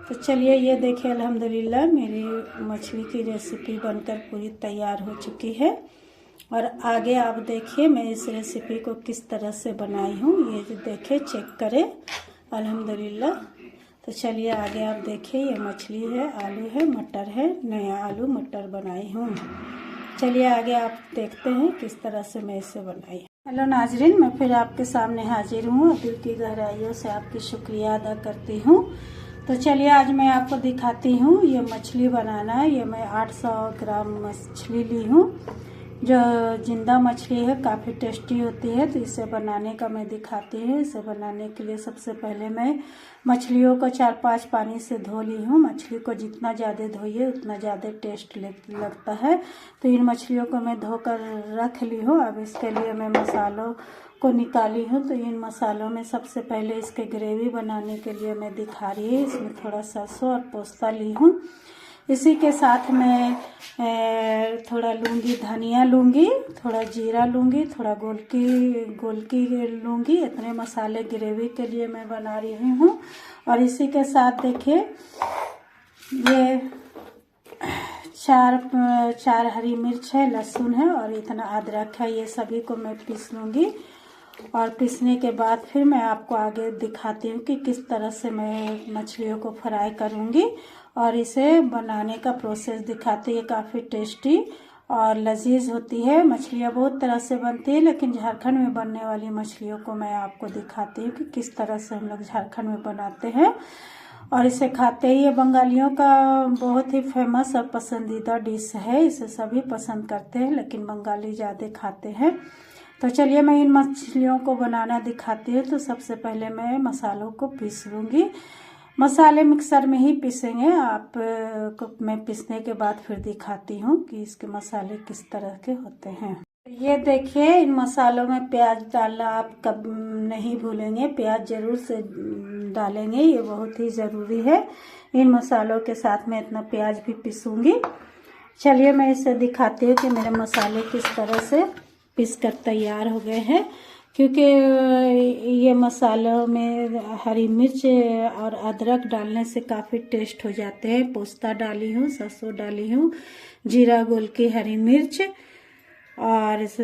तो चलिए ये देखिए अल्हम्दुलिल्लाह मेरी मछली की रेसिपी बनकर पूरी तैयार हो चुकी है। और आगे आप देखिए मैं इस रेसिपी को किस तरह से बनाई हूँ, ये देखिए चेक करें अल्हम्दुलिल्लाह। तो चलिए आगे आप देखिए, ये मछली है, आलू है, मटर है, नया आलू मटर बनाई हूँ। चलिए आगे आप देखते हैं किस तरह से मैं इसे बनाई। हेलो नाजरीन, मैं फिर आपके सामने हाजिर हूँ। दिल की गहराइयों से आपकी शुक्रिया अदा करती हूँ। तो चलिए आज मैं आपको दिखाती हूँ ये मछली बनाना है। ये मैं 800 ग्राम मछली ली हूँ, जो जिंदा मछली है, काफ़ी टेस्टी होती है। तो इसे बनाने का मैं दिखाती हूँ। इसे बनाने के लिए सबसे पहले मैं मछलियों को 4-5 पानी से धो ली हूँ। मछली को जितना ज़्यादा धोइए उतना ज़्यादा टेस्ट लगता है। तो इन मछलियों को मैं धोकर रख ली हूँ। अब इसके लिए मैं मसालों को निकाली हूँ। तो इन मसालों में सबसे पहले इसके ग्रेवी बनाने के लिए मैं दिखा रही हूँ। इसमें थोड़ा सरसों और पोस्ता ली हूँ। इसी के साथ मैं थोड़ा लूँगी धनिया लूँगी, थोड़ा जीरा लूँगी, थोड़ा गोलकी लूँगी। इतने मसाले ग्रेवी के लिए मैं बना रही हूँ। और इसी के साथ देखिए ये चार हरी मिर्च है, लहसुन है और इतना अदरक है। ये सभी को मैं पीस लूँगी। और पीसने के बाद फिर मैं आपको आगे दिखाती हूँ कि किस तरह से मैं मछलियों को फ्राई करूँगी और इसे बनाने का प्रोसेस दिखाती है। काफ़ी टेस्टी और लजीज होती है। मछलियाँ बहुत तरह से बनती है, लेकिन झारखंड में बनने वाली मछलियों को मैं आपको दिखाती हूँ कि किस तरह से हम लोग झारखंड में बनाते हैं और इसे खाते ही। ये बंगालियों का बहुत ही फेमस और पसंदीदा डिश है। इसे सभी पसंद करते हैं, लेकिन बंगाली ज़्यादा खाते हैं। तो चलिए मैं इन मछलियों को बनाना दिखाती हूँ। तो सबसे पहले मैं मसालों को पीस लूँगी। मसाले मिक्सर में ही पीसेंगे। आप को मैं पीसने के बाद फिर दिखाती हूँ कि इसके मसाले किस तरह के होते हैं। ये देखिए इन मसालों में प्याज डालना आप कब नहीं भूलेंगे, प्याज जरूर से डालेंगे, ये बहुत ही ज़रूरी है। इन मसालों के साथ मैं इतना प्याज भी पीसूँगी। चलिए मैं इसे दिखाती हूँ कि मेरे मसाले किस तरह से पीस कर तैयार हो गए हैं। क्योंकि ये मसालों में हरी मिर्च और अदरक डालने से काफ़ी टेस्ट हो जाते हैं। पोस्ता डाली हूँ, सरसों डाली हूँ, जीरा, गोलकी, हरी मिर्च और इस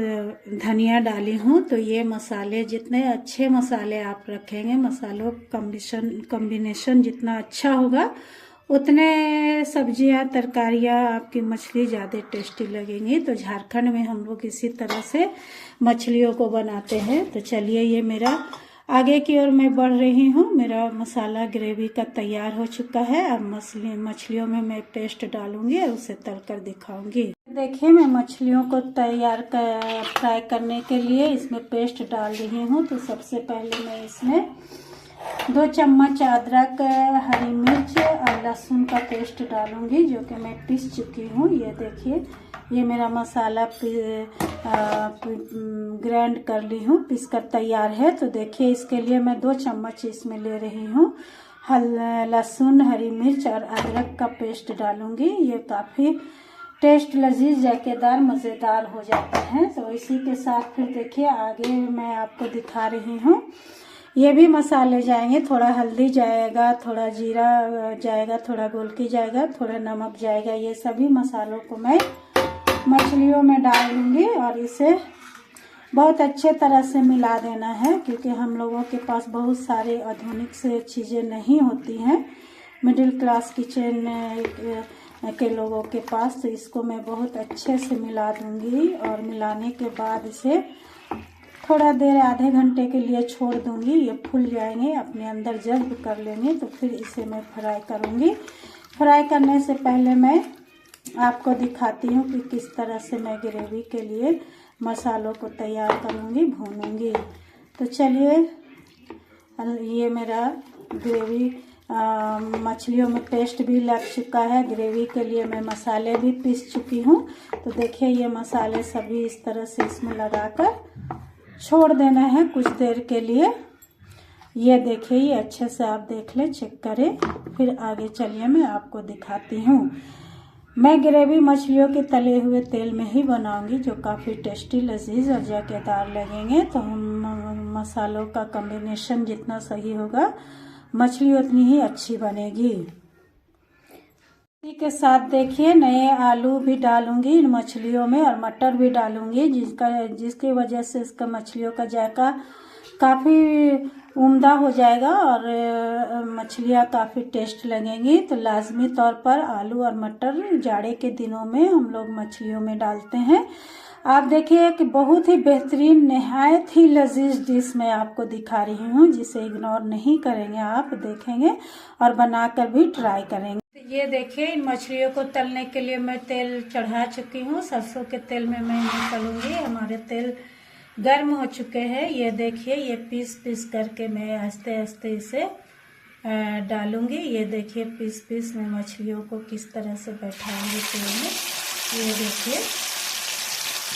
धनिया डाली हूँ। तो ये मसाले जितने अच्छे मसाले आप रखेंगे, मसालों कॉम्बिनेशन जितना अच्छा होगा, उतने सब्जियां तरकारियां आपकी मछली ज़्यादा टेस्टी लगेंगी। तो झारखंड में हम लोग इसी तरह से मछलियों को बनाते हैं। तो चलिए ये मेरा आगे की ओर मैं बढ़ रही हूँ। मेरा मसाला ग्रेवी का तैयार हो चुका है। अब मछलियों में मैं पेस्ट डालूंगी और उसे तलकर दिखाऊंगी। देखिए मैं मछलियों को फ्राई करने के लिए इसमें पेस्ट डाल रही हूँ। तो सबसे पहले मैं इसमें 2 चम्मच अदरक, हरी मिर्च और लहसुन का पेस्ट डालूंगी, जो कि मैं पीस चुकी हूँ। ये देखिए ये मेरा मसाला ग्राइंड कर ली हूँ, पीस कर तैयार है। तो देखिए इसके लिए मैं 2 चम्मच इसमें ले रही हूँ। लहसुन, हरी मिर्च और अदरक का पेस्ट डालूंगी। ये काफ़ी टेस्ट लजीज, जायकेदार, मज़ेदार हो जाता है। तो इसी के साथ फिर देखिए आगे मैं आपको दिखा रही हूँ। ये भी मसाले जाएंगे, थोड़ा हल्दी जाएगा, थोड़ा जीरा जाएगा, थोड़ा गोलकी जाएगा, थोड़ा नमक जाएगा। ये सभी मसालों को मैं मछलियों में डाल दूँगी और इसे बहुत अच्छे तरह से मिला देना है। क्योंकि हम लोगों के पास बहुत सारे आधुनिक से चीज़ें नहीं होती हैं, मिडिल क्लास किचन के लोगों के पास। तो इसको मैं बहुत अच्छे से मिला दूँगी और मिलाने के बाद इसे थोड़ा देर, आधे घंटे के लिए छोड़ दूंगी। ये फूल जाएंगे, अपने अंदर जज्ब कर लेंगे। तो फिर इसे मैं फ्राई करूंगी। फ्राई करने से पहले मैं आपको दिखाती हूँ कि किस तरह से मैं ग्रेवी के लिए मसालों को तैयार करूंगी, भूनूंगी। तो चलिए ये मेरा ग्रेवी मछलियों में पेस्ट भी लग चुका है। ग्रेवी के लिए मैं मसाले भी पीस चुकी हूँ। तो देखिए ये मसाले सभी इस तरह से इसमें लगाकर छोड़ देना है कुछ देर के लिए। ये देखिए ये अच्छे से आप देख लें, चेक करें। फिर आगे चलिए मैं आपको दिखाती हूँ। मैं ग्रेवी मछलियों के तले हुए तेल में ही बनाऊंगी, जो काफ़ी टेस्टी, लजीज और जायकेदार लगेंगे। तो हम मसालों का कॉम्बिनेशन जितना सही होगा, मछली उतनी ही अच्छी बनेगी। इसी के साथ देखिए नए आलू भी डालूंगी इन मछलियों में और मटर भी डालूंगी, जिसकी वजह से इसका मछलियों का जायका काफ़ी उम्दा हो जाएगा और मछलियाँ काफ़ी टेस्ट लगेंगी। तो लाजमी तौर पर आलू और मटर जाड़े के दिनों में हम लोग मछलियों में डालते हैं। आप देखिए कि बहुत ही बेहतरीन नहायत ही लजीज डिश मैं आपको दिखा रही हूँ, जिसे इग्नोर नहीं करेंगे, आप देखेंगे और बनाकर भी ट्राई करेंगे। ये देखिए इन मछलियों को तलने के लिए मैं तेल चढ़ा चुकी हूँ। सरसों के तेल में मैं इन्हें तलूंगी। हमारे तेल गर्म हो चुके हैं। ये देखिए ये पीस पीस करके मैं आस्ते आस्ते इसे डालूंगी। ये देखिए पीस पीस में मछलियों को किस तरह से बैठाऊंगी तेल में। ये देखिए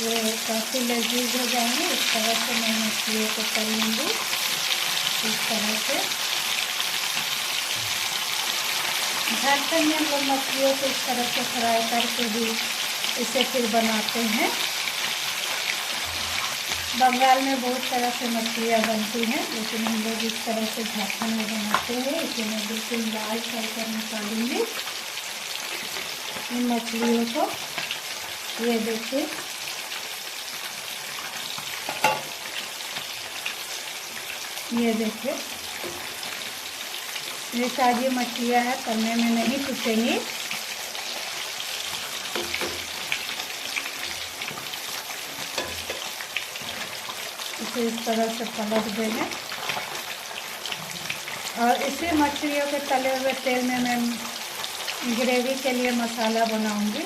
ये काफ़ी लजीज हो जाएंगे। इस तरह से मैं मछलियों को तल लूँगी, इस तरह से। झारखंड में हम लोग मछलियों को इस तरह से फ्राई करके भी इसे फिर बनाते हैं। बंगाल में बहुत तरह से मछलियाँ बनती हैं, लेकिन हम लोग इस तरह से झारखंड में बनाते हैं। इसे मैं बिल्कुल लाल कर निकालूंगी इन मछलियों को। ये देखिए ये देखिए ये ताज़ी मछलियाँ हैं, तलने में नहीं टूटेंगी। इसे इस तरह से पलट देंगे और इसी मछलियों के तले हुए तेल में मैं ग्रेवी के लिए मसाला बनाऊंगी।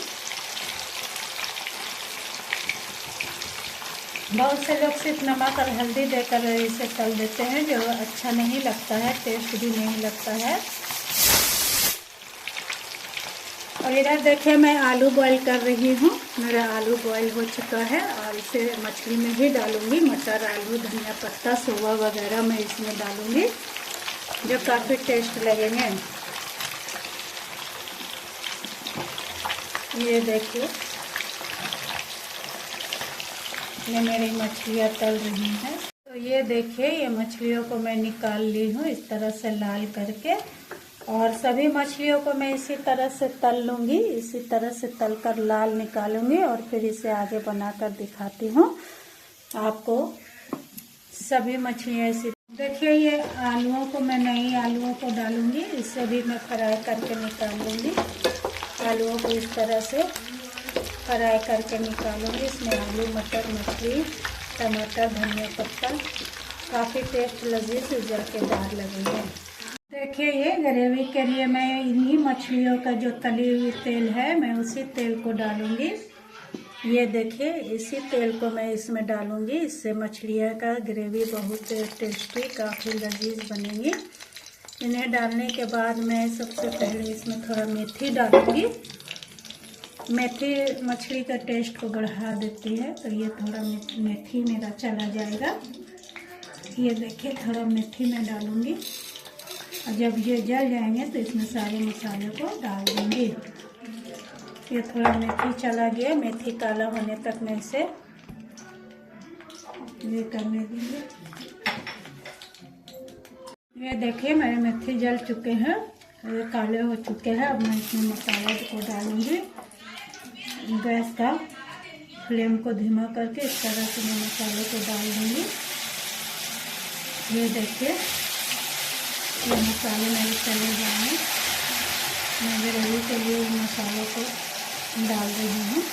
बहुत से लोग सिर्फ नमक और हल्दी देकर इसे तल देते हैं, जो अच्छा नहीं लगता है, टेस्ट भी नहीं लगता है। और इधर देखिए मैं आलू बॉईल कर रही हूँ। मेरा आलू बॉईल हो चुका है और इसे मछली में भी डालूंगी। मटर, आलू, धनिया पत्ता, सोवा वगैरह मैं इसमें डालूंगी, जो काफ़ी टेस्ट लगेंगे। ये देखिए ये मेरी मछलियाँ तल रही हैं। तो ये देखिए ये मछलियों को मैं निकाल ली हूँ इस तरह से लाल करके, और सभी मछलियों को मैं इसी तरह से तल लूँगी। इसी तरह से तल कर लाल निकालूंगी और फिर इसे आगे बनाकर दिखाती हूँ आपको। सभी मछलियाँ इसी देखिए ये आलूओं को मैं नई आलूओं को डालूंगी, इसे भी मैं फ्राई करके निकाल लूँगी। आलूओं को इस तरह से फ्राई करके निकालूंगी। इसमें आलू, मटर, मछली, टमाटर, धनिया पत्ता, काफ़ी टेस्ट लजीज जायकेदार लगेंगे। देखिए ये ग्रेवी के लिए मैं इन्हीं मछलियों का जो तली हुई तेल है, मैं उसी तेल को डालूंगी। ये देखिए इसी तेल को मैं इसमें डालूंगी। इससे मछलियाँ का ग्रेवी बहुत टेस्टी, काफ़ी लजीज बनेगी। इन्हें डालने के बाद मैं सबसे पहले इसमें थोड़ा मेथी डालूंगी। मेथी मछली का टेस्ट को बढ़ा देती है, तो ये थोड़ा मेथी मेरा चला जाएगा। ये देखिए थोड़ा मेथी मैं डालूंगी और जब ये जल जाएंगे तो इसमें सारे मसाले को डाल दूंगी। ये थोड़ा मेथी चला गया, मेथी काला होने तक मैं इसे ये करने दूंगी। ये देखिए मेरे मेथी जल चुके हैं, ये काले हो चुके हैं। अब मैं इसमें मसाला को डालूंगी। गैस का फ्लेम को धीमा करके इस तरह से मैं मसाले को डाल दूंगी। ये देखिए ये मसाले मेरे चले जाएंगे। मैं ग्रेवी के लिए मसालों को डाल रही हूँ।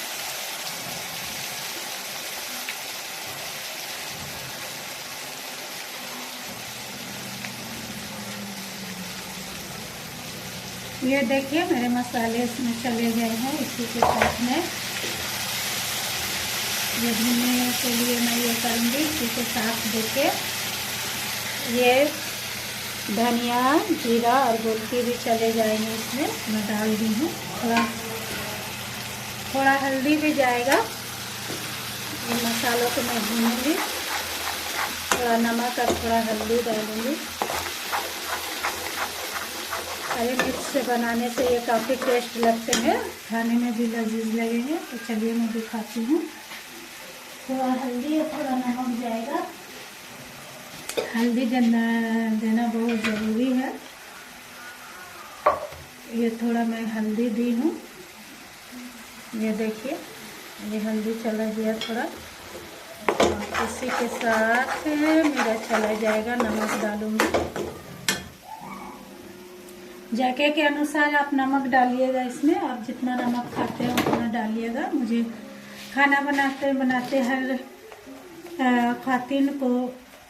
ये देखिए मेरे मसाले इसमें चले गए हैं। इसी के साथ में ये भूनने के लिए मैं ये करूँगी। इसी के साथ देखिए ये धनिया, जीरा और गोलकी भी चले जाएंगे इसमें, मैं डाल दी हूँ। थोड़ा हल्दी भी जाएगा। इन मसालों को मैं भूनूंगी, थोड़ा नमक और थोड़ा हल्दी डालूंगी। हरी मिर्च से बनाने से ये काफ़ी टेस्ट लगते हैं, खाने में भी लजीज लगेंगे। तो चलिए मैं दिखाती हूँ। थोड़ा हल्दी और थोड़ा नमक जाएगा। हल्दी देना बहुत ज़रूरी है। ये थोड़ा मैं हल्दी दी हूँ, ये देखिए ये हल्दी चला गया थोड़ा। और इसी के साथ मेरा चला जाएगा नमक डालूंगी। जायके के अनुसार आप नमक डालिएगा इसमें, आप जितना नमक खाते हैं उतना डालिएगा। मुझे खाना बनाते बनाते हर खातिन को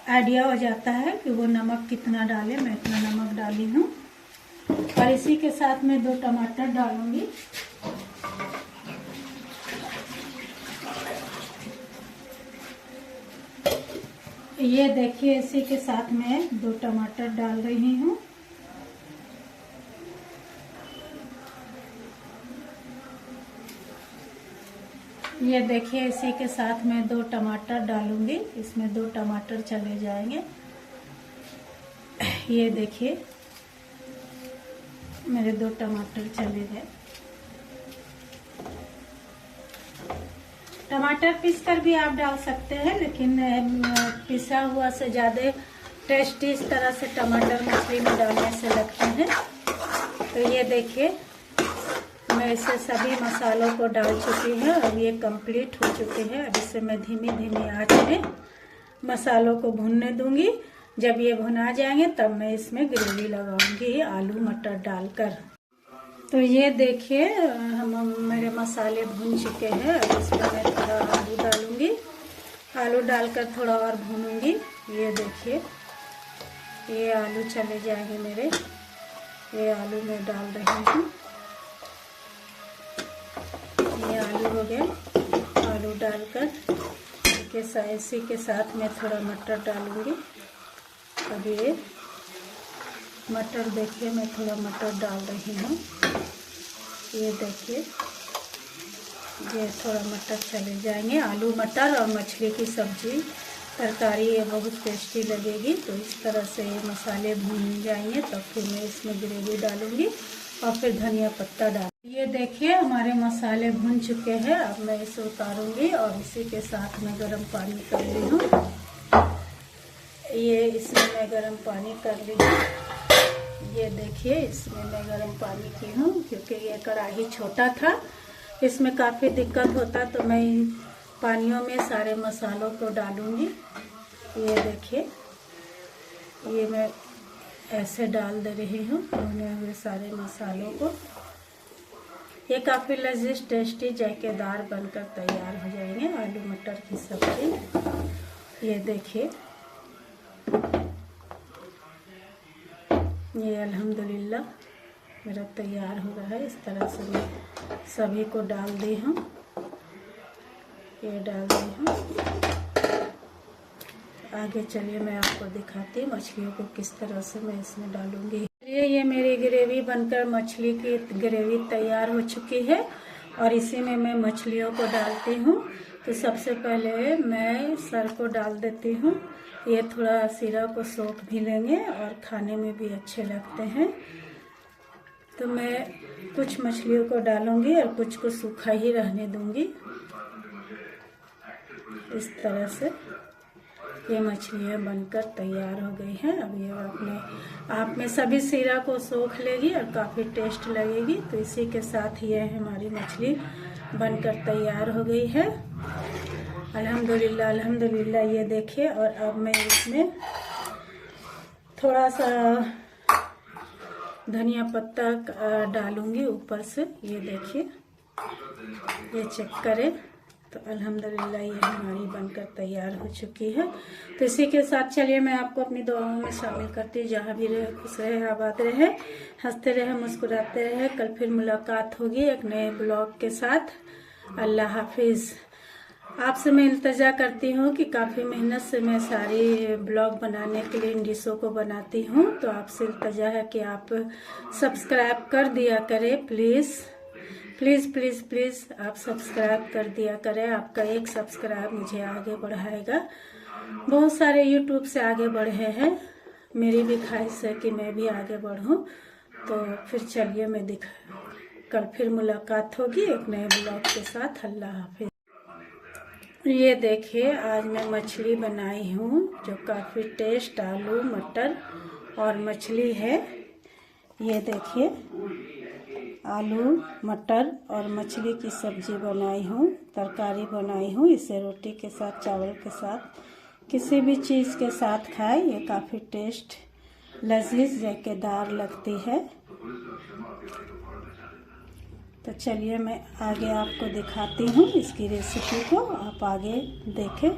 आइडिया हो जाता है कि वो नमक कितना डाले, मैं इतना नमक डाली हूँ। और इसी के साथ मैं 2 टमाटर डालूंगी। ये देखिए इसी के साथ मैं 2 टमाटर डाल रही हूँ। ये देखिए इसी के साथ मैं 2 टमाटर डालूंगी, इसमें 2 टमाटर चले जाएंगे। ये देखिए मेरे 2 टमाटर चले गए। टमाटर पीस कर भी आप डाल सकते हैं, लेकिन पिसा हुआ से ज़्यादा टेस्टी इस तरह से टमाटर मछली में डालने से लगते हैं। तो ये देखिए मैं इसे सभी मसालों को डाल चुकी है। अब ये कंप्लीट हो चुके हैं। अब इसे मैं धीमी धीमी आंच में मसालों को भूनने दूंगी। जब ये भुना जाएंगे तब मैं इसमें ग्रेवी लगाऊंगी आलू मटर डालकर। तो ये देखिए मेरे मसाले भुन चुके हैं। अब इसमें मैं थोड़ा आलू डालूंगी, आलू डालकर थोड़ा और भूनूंगी। ये देखिए ये आलू चले जाएंगे मेरे, ये आलू मैं डाल रही हूँ। ये आलू हो गए, आलू डालकर इसी के साथ मैं थोड़ा मटर डालूंगी। अब ये मटर देखिए मैं थोड़ा मटर डाल रही हूँ। ये देखिए ये थोड़ा मटर चले जाएंगे। आलू मटर और मछली की सब्जी तरकारी ये बहुत टेस्टी लगेगी। तो इस तरह से ये मसाले भून जाएंगे तब फिर मैं इसमें ग्रेवी डालूंगी और फिर धनिया पत्ता डाल। ये देखिए हमारे मसाले भुन चुके हैं। अब मैं इसे उतारूंगी और इसी के साथ मैं गर्म पानी कर ली हूँ। ये इसमें मैं गर्म पानी कर ली हूँ। ये देखिए इसमें मैं गर्म पानी की हूँ, क्योंकि ये कढ़ाई छोटा था, इसमें काफ़ी दिक्कत होता, तो मैं इन पानियों में सारे मसालों को डालूंगी। ये देखिए ये मैं ऐसे डाल दे रही हूँ भुने हुए सारे मसालों को। ये काफ़ी लजीज टेस्टी जायकेदार बनकर तैयार हो जाएंगे आलू मटर की सब्जी। ये देखिए ये अल्हम्दुलिल्लाह मेरा तैयार हो रहा है। इस तरह से मैं सभी को डाल दी हूँ, ये डाल दी हूँ। आगे चलिए मैं आपको दिखाती हूँ मछलियों को किस तरह से मैं इसमें डालूंगी। ये मेरी ग्रेवी बनकर मछली की ग्रेवी तैयार हो चुकी है और इसी में मैं मछलियों को डालती हूँ। तो सबसे पहले मैं सर को डाल देती हूँ। ये थोड़ा सीरा को सोख भी लेंगे और खाने में भी अच्छे लगते हैं। तो मैं कुछ मछलियों को डालूंगी और कुछ को सूखा ही रहने दूंगी। इस तरह से ये मछलियाँ बनकर तैयार हो गई हैं। अब ये अपने आप में सभी सीरा को सोख लेगी और काफ़ी टेस्ट लगेगी। तो इसी के साथ ये हमारी मछली बनकर तैयार हो गई है। अल्हम्दुलिल्लाह अल्हम्दुलिल्लाह। ये देखिए और अब मैं इसमें थोड़ा सा धनिया पत्ता डालूंगी ऊपर से। ये देखिए ये चेक करें तो अल्हम्दुलिल्लाह ये हमारी बनकर तैयार हो चुकी है। तो इसी के साथ चलिए मैं आपको अपनी दुआओं में शामिल करती हूँ। जहाँ भी रहे खुश रहे, आबाद रहे, हंसते रहे, मुस्कुराते रहे। कल फिर मुलाकात होगी एक नए ब्लॉग के साथ। अल्लाह हाफिज़। आपसे मैं इल्तिजा करती हूँ कि काफ़ी मेहनत से मैं सारी ब्लॉग बनाने के लिए इन डिशों को बनाती हूँ। तो आपसे इल्तिजा है कि आप सब्सक्राइब कर दिया करें प्लीज़ प्लीज़ प्लीज़ प्लीज़ आप सब्सक्राइब कर दिया करें। आपका एक सब्सक्राइब मुझे आगे बढ़ाएगा। बहुत सारे यूट्यूब से आगे बढ़े हैं, मेरी भी ख्वाहिश है कि मैं भी आगे बढ़ूं। तो फिर चलिए मैं कल फिर मुलाकात होगी एक नए ब्लॉग के साथ। अल्लाह हाफिज़। ये देखिए आज मैं मछली बनाई हूँ जो काफ़ी टेस्ट आलू मटर और मछली है। ये देखिए आलू मटर और मछली की सब्ज़ी बनाई हूँ, तरकारी बनाई हूँ। इसे रोटी के साथ, चावल के साथ, किसी भी चीज़ के साथ खाए, ये काफ़ी टेस्ट लजीज जायकेदार लगती है। तो चलिए मैं आगे आपको दिखाती हूँ इसकी रेसिपी को, आप आगे देखें।